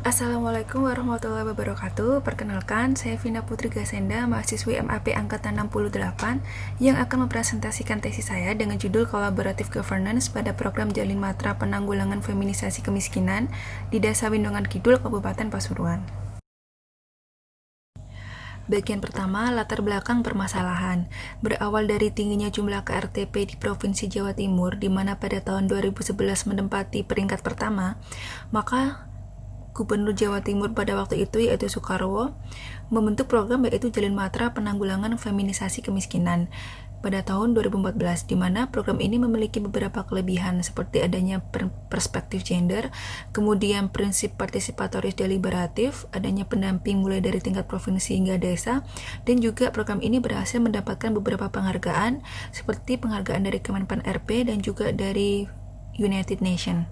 Assalamualaikum warahmatullahi wabarakatuh. Perkenalkan, saya Vina Putri Gasenda, mahasiswi MAP Angkatan 68 yang akan mempresentasikan tesis saya dengan judul Collaborative Governance pada program Jalin Matra Penanggulangan Feminisasi Kemiskinan di Desa Windongan Kidul, Kabupaten Pasuruan. Bagian pertama, latar belakang permasalahan. Berawal dari tingginya jumlah KRTP di Provinsi Jawa Timur, di mana pada tahun 2011 menempati peringkat pertama, maka Gubernur Jawa Timur pada waktu itu yaitu Soekarwo membentuk program yaitu Jalin Matra Penanggulangan Feminisasi Kemiskinan pada tahun 2014, di mana program ini memiliki beberapa kelebihan seperti adanya perspektif gender, kemudian prinsip partisipatoris deliberatif, adanya pendamping mulai dari tingkat provinsi hingga desa, dan juga program ini berhasil mendapatkan beberapa penghargaan seperti penghargaan dari Kemenpan RP dan juga dari United Nations.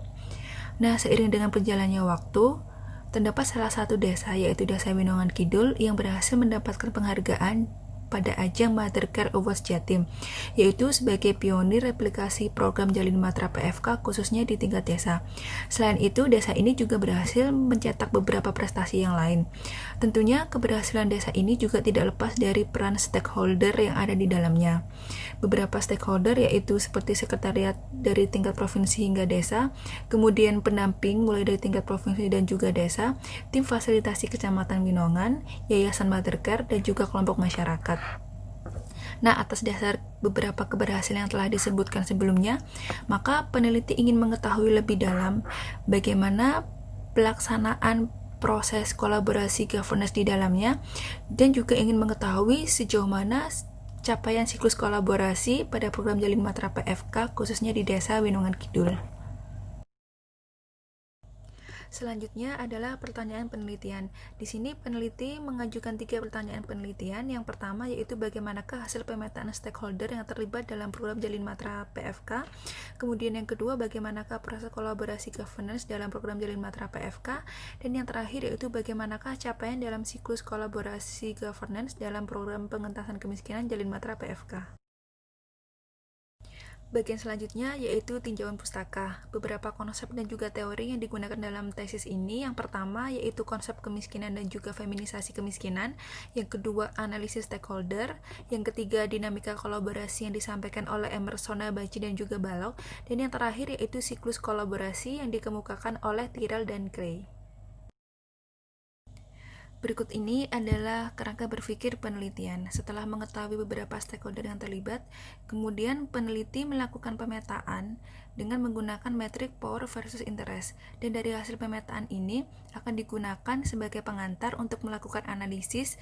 Nah, seiring dengan berjalannya waktu, terdapat salah satu desa yaitu Desa Windongan Kidul yang berhasil mendapatkan penghargaan pada ajang Mother Care Awards Jatim, yaitu sebagai pionir replikasi program Jalin Matra PFK khususnya di tingkat desa. Selain itu, desa ini juga berhasil mencetak beberapa prestasi yang lain. Tentunya keberhasilan desa ini juga tidak lepas dari peran stakeholder yang ada di dalamnya. Beberapa stakeholder yaitu seperti sekretariat dari tingkat provinsi hingga desa, kemudian pendamping mulai dari tingkat provinsi dan juga desa, tim fasilitasi Kecamatan Winongan, Yayasan Mother Care, dan juga kelompok masyarakat. Nah, atas dasar beberapa keberhasilan yang telah disebutkan sebelumnya, maka peneliti ingin mengetahui lebih dalam bagaimana pelaksanaan proses kolaborasi governance di dalamnya, dan juga ingin mengetahui sejauh mana capaian siklus kolaborasi pada program Jalin Matra PFK khususnya di Desa Windongan Kidul. Selanjutnya adalah pertanyaan penelitian. Di sini peneliti mengajukan 3 pertanyaan penelitian. Yang pertama yaitu bagaimanakah hasil pemetaan stakeholder yang terlibat dalam program Jalin Matra PFK. Kemudian yang kedua, bagaimanakah proses kolaborasi governance dalam program Jalin Matra PFK. Dan yang terakhir yaitu bagaimanakah capaian dalam siklus kolaborasi governance dalam program pengentasan kemiskinan Jalin Matra PFK. Bagian selanjutnya yaitu tinjauan pustaka. Beberapa konsep dan juga teori yang digunakan dalam tesis ini, yang pertama yaitu konsep kemiskinan dan juga feminisasi kemiskinan, yang kedua analisis stakeholder, yang ketiga dinamika kolaborasi yang disampaikan oleh Emerson Nabaci dan juga Balog, dan yang terakhir yaitu siklus kolaborasi yang dikemukakan oleh Tyrrell dan Gray. Berikut ini adalah kerangka berpikir penelitian. Setelah mengetahui beberapa stakeholder yang terlibat, kemudian peneliti melakukan pemetaan dengan menggunakan metrik power versus interest. Dan dari hasil pemetaan ini akan digunakan sebagai pengantar untuk melakukan analisis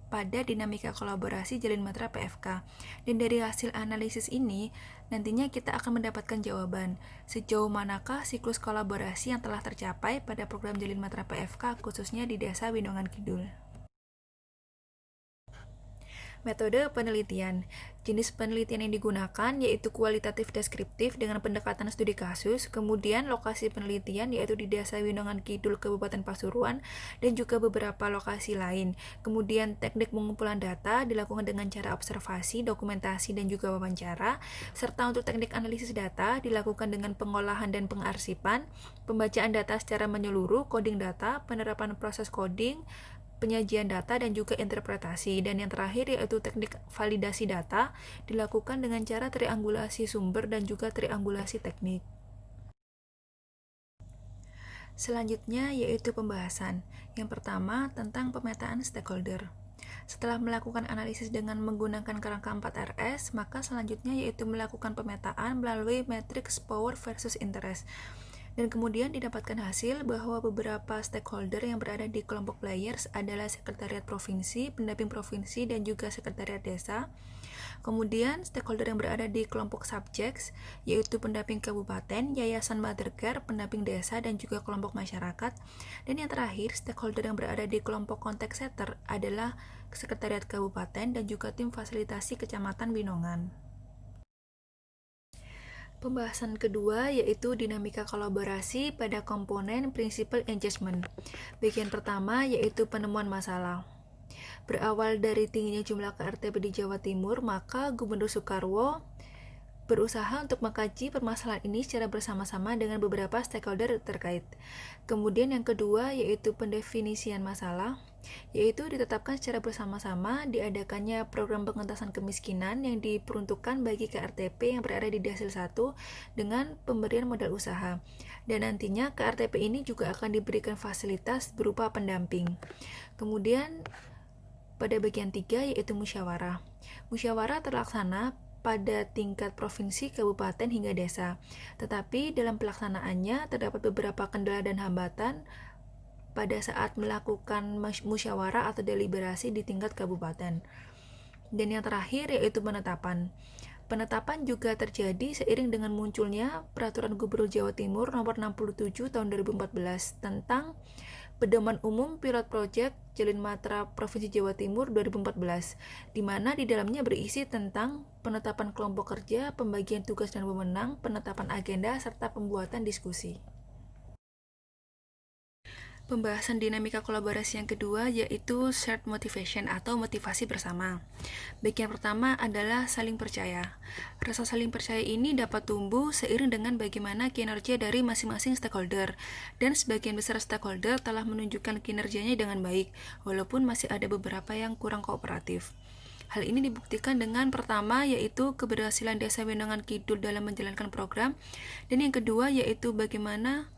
pada dinamika kolaborasi Jalin Matra PFK. Dan dari hasil analisis ini, nantinya kita akan mendapatkan jawaban sejauh manakah siklus kolaborasi yang telah tercapai pada program Jalin Matra PFK khususnya di Desa Windongan Kidul. Metode penelitian. Jenis penelitian yang digunakan yaitu kualitatif deskriptif dengan pendekatan studi kasus, kemudian lokasi penelitian yaitu di Desa Windongan Kidul, Kabupaten Pasuruan, dan juga beberapa lokasi lain. Kemudian teknik pengumpulan data dilakukan dengan cara observasi, dokumentasi, dan juga wawancara, serta untuk teknik analisis data dilakukan dengan pengolahan dan pengarsipan, pembacaan data secara menyeluruh, coding data, penerapan proses coding, penyajian data dan juga interpretasi. Dan yang terakhir yaitu teknik validasi data dilakukan dengan cara triangulasi sumber dan juga triangulasi teknik. Selanjutnya yaitu pembahasan. Yang pertama tentang pemetaan stakeholder. Setelah melakukan analisis dengan menggunakan kerangka 4RS, maka selanjutnya yaitu melakukan pemetaan melalui matriks power versus interest. Dan kemudian didapatkan hasil bahwa beberapa stakeholder yang berada di kelompok players adalah sekretariat provinsi, pendamping provinsi, dan juga sekretariat desa. Kemudian stakeholder yang berada di kelompok subjects yaitu pendamping kabupaten, yayasan Mother Care, pendamping desa, dan juga kelompok masyarakat. Dan yang terakhir, stakeholder yang berada di kelompok contact setter adalah sekretariat kabupaten dan juga tim fasilitasi Kecamatan Winongan. Pembahasan kedua yaitu dinamika kolaborasi pada komponen principal engagement. Bagian pertama yaitu penemuan masalah. Berawal dari tingginya jumlah KRTP di Jawa Timur, maka Gubernur Soekarwo berusaha untuk mengkaji permasalahan ini secara bersama-sama dengan beberapa stakeholder terkait. Kemudian yang kedua yaitu pendefinisian masalah, yaitu ditetapkan secara bersama-sama diadakannya program pengentasan kemiskinan yang diperuntukkan bagi KRTP yang berada di Desil 1 dengan pemberian modal usaha. Dan nantinya KRTP ini juga akan diberikan fasilitas berupa pendamping. Kemudian pada bagian 3 yaitu musyawarah. Musyawarah terlaksana pada tingkat provinsi, kabupaten, hingga desa. Tetapi dalam pelaksanaannya terdapat beberapa kendala dan hambatan pada saat melakukan musyawarah atau deliberasi di tingkat kabupaten. Dan yang terakhir yaitu penetapan. Penetapan juga terjadi seiring dengan munculnya Peraturan Gubernur Jawa Timur Nomor 67 Tahun 2014 tentang Pedoman Umum Pilot Project Jalin Matra Provinsi Jawa Timur 2014, di mana di dalamnya berisi tentang penetapan kelompok kerja, pembagian tugas dan wewenang, penetapan agenda, serta pembuatan diskusi. Pembahasan dinamika kolaborasi yang kedua yaitu shared motivation atau motivasi bersama. Bagian pertama adalah saling percaya. Rasa saling percaya ini dapat tumbuh seiring dengan bagaimana kinerja dari masing-masing stakeholder, dan sebagian besar stakeholder telah menunjukkan kinerjanya dengan baik, walaupun masih ada beberapa yang kurang kooperatif. Hal ini dibuktikan dengan pertama yaitu keberhasilan Desa Wenongan Kidul dalam menjalankan program, dan yang kedua yaitu bagaimana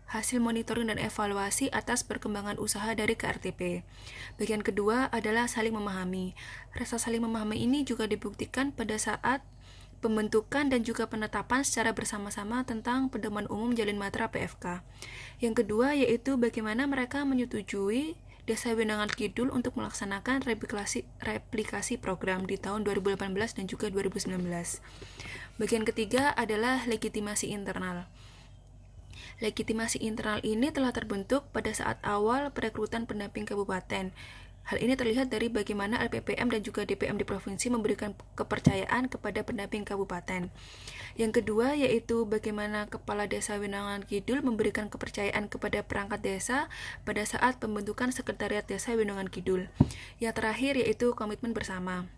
hasil monitoring dan evaluasi atas perkembangan usaha dari KRTP. Bagian kedua adalah saling memahami. Rasa saling memahami ini juga dibuktikan pada saat pembentukan dan juga penetapan secara bersama-sama tentang Pedoman Umum Jalin Matra PFK. Yang kedua yaitu bagaimana mereka menyetujui Desa Wenongan Kidul untuk melaksanakan replikasi program di tahun 2018 dan juga 2019. Bagian ketiga adalah legitimasi internal. Legitimasi internal ini telah terbentuk pada saat awal perekrutan pendamping kabupaten. Hal ini terlihat dari bagaimana LPPM dan juga DPM di provinsi memberikan kepercayaan kepada pendamping kabupaten. Yang kedua yaitu bagaimana Kepala Desa Wenongan Kidul memberikan kepercayaan kepada perangkat desa pada saat pembentukan Sekretariat Desa Wenongan Kidul. Yang terakhir yaitu komitmen bersama.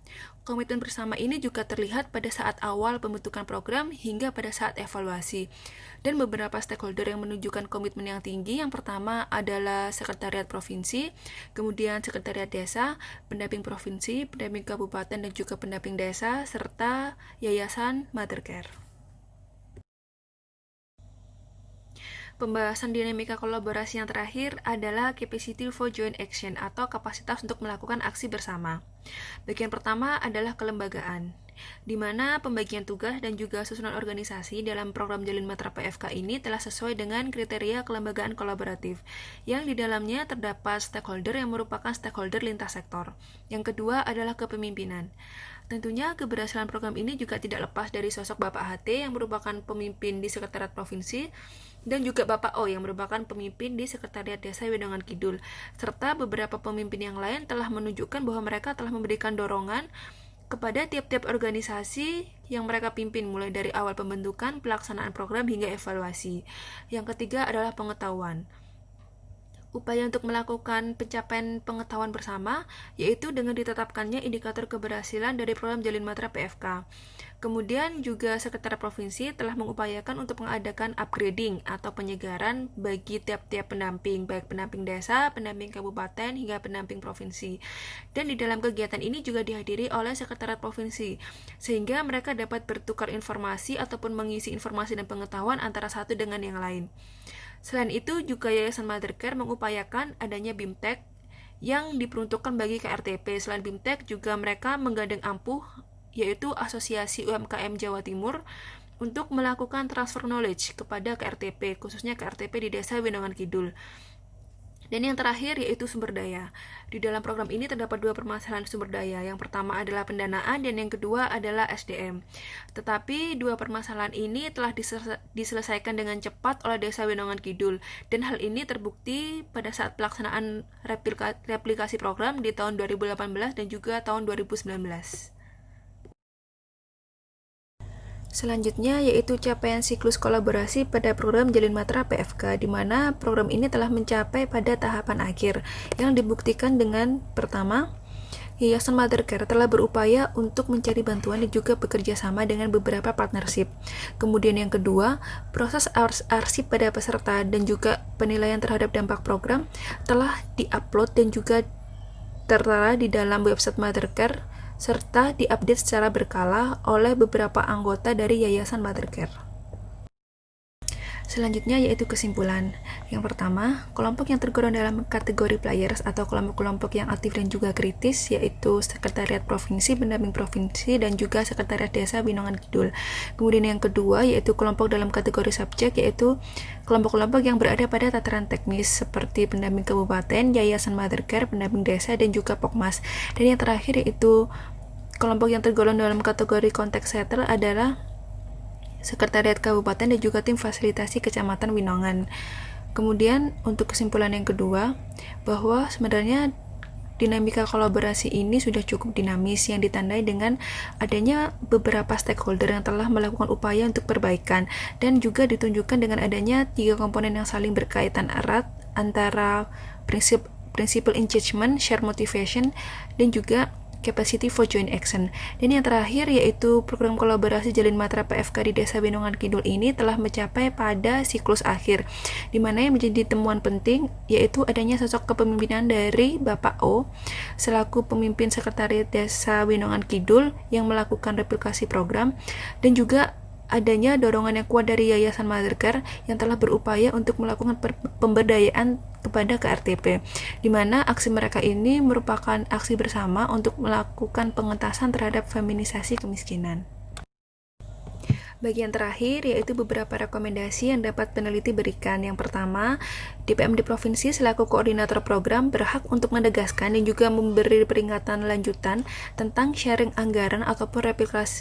Komitmen bersama ini juga terlihat pada saat awal pembentukan program hingga pada saat evaluasi. Dan beberapa stakeholder yang menunjukkan komitmen yang tinggi, yang pertama adalah Sekretariat Provinsi, kemudian Sekretariat Desa, pendamping provinsi, pendamping kabupaten dan juga pendamping desa, serta Yayasan Mother Care. Pembahasan dinamika kolaborasi yang terakhir adalah capacity for joint action atau kapasitas untuk melakukan aksi bersama. Bagian pertama adalah kelembagaan, di mana pembagian tugas dan juga susunan organisasi dalam program Jalin Matra PFK ini telah sesuai dengan kriteria kelembagaan kolaboratif, yang di dalamnya terdapat stakeholder yang merupakan stakeholder lintas sektor. Yang kedua adalah kepemimpinan. Tentunya keberhasilan program ini juga tidak lepas dari sosok Bapak HT yang merupakan pemimpin di Sekretariat Provinsi, dan juga Bapak O yang merupakan pemimpin di Sekretariat Desa Wenongan Kidul, serta beberapa pemimpin yang lain telah menunjukkan bahwa mereka telah memberikan dorongan kepada tiap-tiap organisasi yang mereka pimpin mulai dari awal pembentukan, pelaksanaan program hingga evaluasi. Yang ketiga adalah pengetahuan. Upaya untuk melakukan pencapaian pengetahuan bersama yaitu dengan ditetapkannya indikator keberhasilan dari program Jalin Matra PFK. Kemudian juga Sekretariat Provinsi telah mengupayakan untuk mengadakan upgrading atau penyegaran bagi tiap-tiap pendamping, baik pendamping desa, pendamping kabupaten, hingga pendamping provinsi. Dan di dalam kegiatan ini juga dihadiri oleh Sekretariat Provinsi, sehingga mereka dapat bertukar informasi ataupun mengisi informasi dan pengetahuan antara satu dengan yang lain. Selain itu, juga Yayasan Mother Care mengupayakan adanya BIMTEK yang diperuntukkan bagi KRTP. Selain BIMTEK, juga mereka menggandeng AMPUH, yaitu Asosiasi UMKM Jawa Timur, untuk melakukan transfer knowledge kepada KRTP, khususnya KRTP di Desa Wenongan Kidul. Dan yang terakhir yaitu sumber daya. Di dalam program ini terdapat dua permasalahan sumber daya. Yang pertama adalah pendanaan dan yang kedua adalah SDM. Tetapi dua permasalahan ini telah diselesaikan dengan cepat oleh Desa Wenongan Kidul, dan hal ini terbukti pada saat pelaksanaan replikasi program di tahun 2018 dan juga tahun 2019. Selanjutnya yaitu capaian siklus kolaborasi pada program Jalin Matra PFK, di mana program ini telah mencapai pada tahapan akhir yang dibuktikan dengan pertama, Yayasan Mother Care telah berupaya untuk mencari bantuan dan juga bekerja sama dengan beberapa partnership. Kemudian yang kedua, proses arsip pada peserta dan juga penilaian terhadap dampak program telah diupload dan juga tertera di dalam website Mother Care serta diupdate secara berkala oleh beberapa anggota dari Yayasan Mother Care. Selanjutnya yaitu kesimpulan. Yang pertama, kelompok yang tergolong dalam kategori players atau kelompok-kelompok yang aktif dan juga kritis yaitu Sekretariat Provinsi, Pendamping Provinsi, dan juga Sekretariat Desa Winongan Kidul. Kemudian yang kedua yaitu kelompok dalam kategori subjek yaitu kelompok-kelompok yang berada pada tataran teknis seperti Pendamping Kabupaten, Yayasan Mother Care, Pendamping Desa, dan juga Pokmas. Dan yang terakhir yaitu kelompok yang tergolong dalam kategori konteks setter adalah Sekretariat Kabupaten dan juga tim fasilitasi Kecamatan Winongan. Kemudian untuk kesimpulan yang kedua, bahwa sebenarnya dinamika kolaborasi ini sudah cukup dinamis yang ditandai dengan adanya beberapa stakeholder yang telah melakukan upaya untuk perbaikan dan juga ditunjukkan dengan adanya 3 komponen yang saling berkaitan erat antara principal engagement, share motivation, dan juga capacity for joint action. Dan yang terakhir yaitu program kolaborasi Jalin Matra PFK di Desa Winongan Kidul ini telah mencapai pada siklus akhir, di mana yang menjadi temuan penting yaitu adanya sosok kepemimpinan dari Bapak O selaku pemimpin Sekretariat Desa Winongan Kidul yang melakukan replikasi program, dan juga adanya dorongan yang kuat dari Yayasan Mother Care yang telah berupaya untuk melakukan pemberdayaan kepada KRTP, di mana aksi mereka ini merupakan aksi bersama untuk melakukan pengentasan terhadap feminisasi kemiskinan. Bagian terakhir yaitu beberapa rekomendasi yang dapat peneliti berikan. Yang pertama, DPMD Provinsi selaku koordinator program berhak untuk menegaskan dan juga memberi peringatan lanjutan tentang sharing anggaran ataupun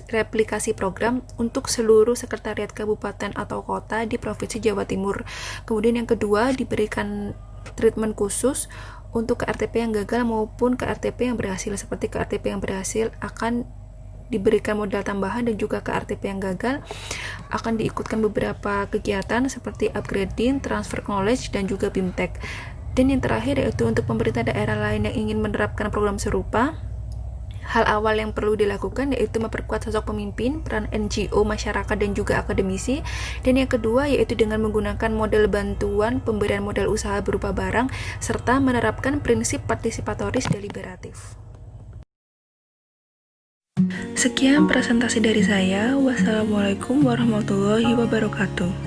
replikasi program untuk seluruh sekretariat kabupaten atau kota di Provinsi Jawa Timur. Kemudian yang kedua, diberikan treatment khusus untuk KRTP yang gagal maupun KRTP yang berhasil. Seperti KRTP yang berhasil akan diberikan modal tambahan dan juga KRTP yang gagal akan diikutkan beberapa kegiatan seperti upgrading, transfer knowledge, dan juga BIMTEK. Dan yang terakhir yaitu untuk pemerintah daerah lain yang ingin menerapkan program serupa, hal awal yang perlu dilakukan yaitu memperkuat sosok pemimpin, peran NGO, masyarakat, dan juga akademisi. Dan yang kedua yaitu dengan menggunakan model bantuan pemberian modal usaha berupa barang serta menerapkan prinsip partisipatoris deliberatif. Sekian presentasi dari saya. Wassalamualaikum warahmatullahi wabarakatuh.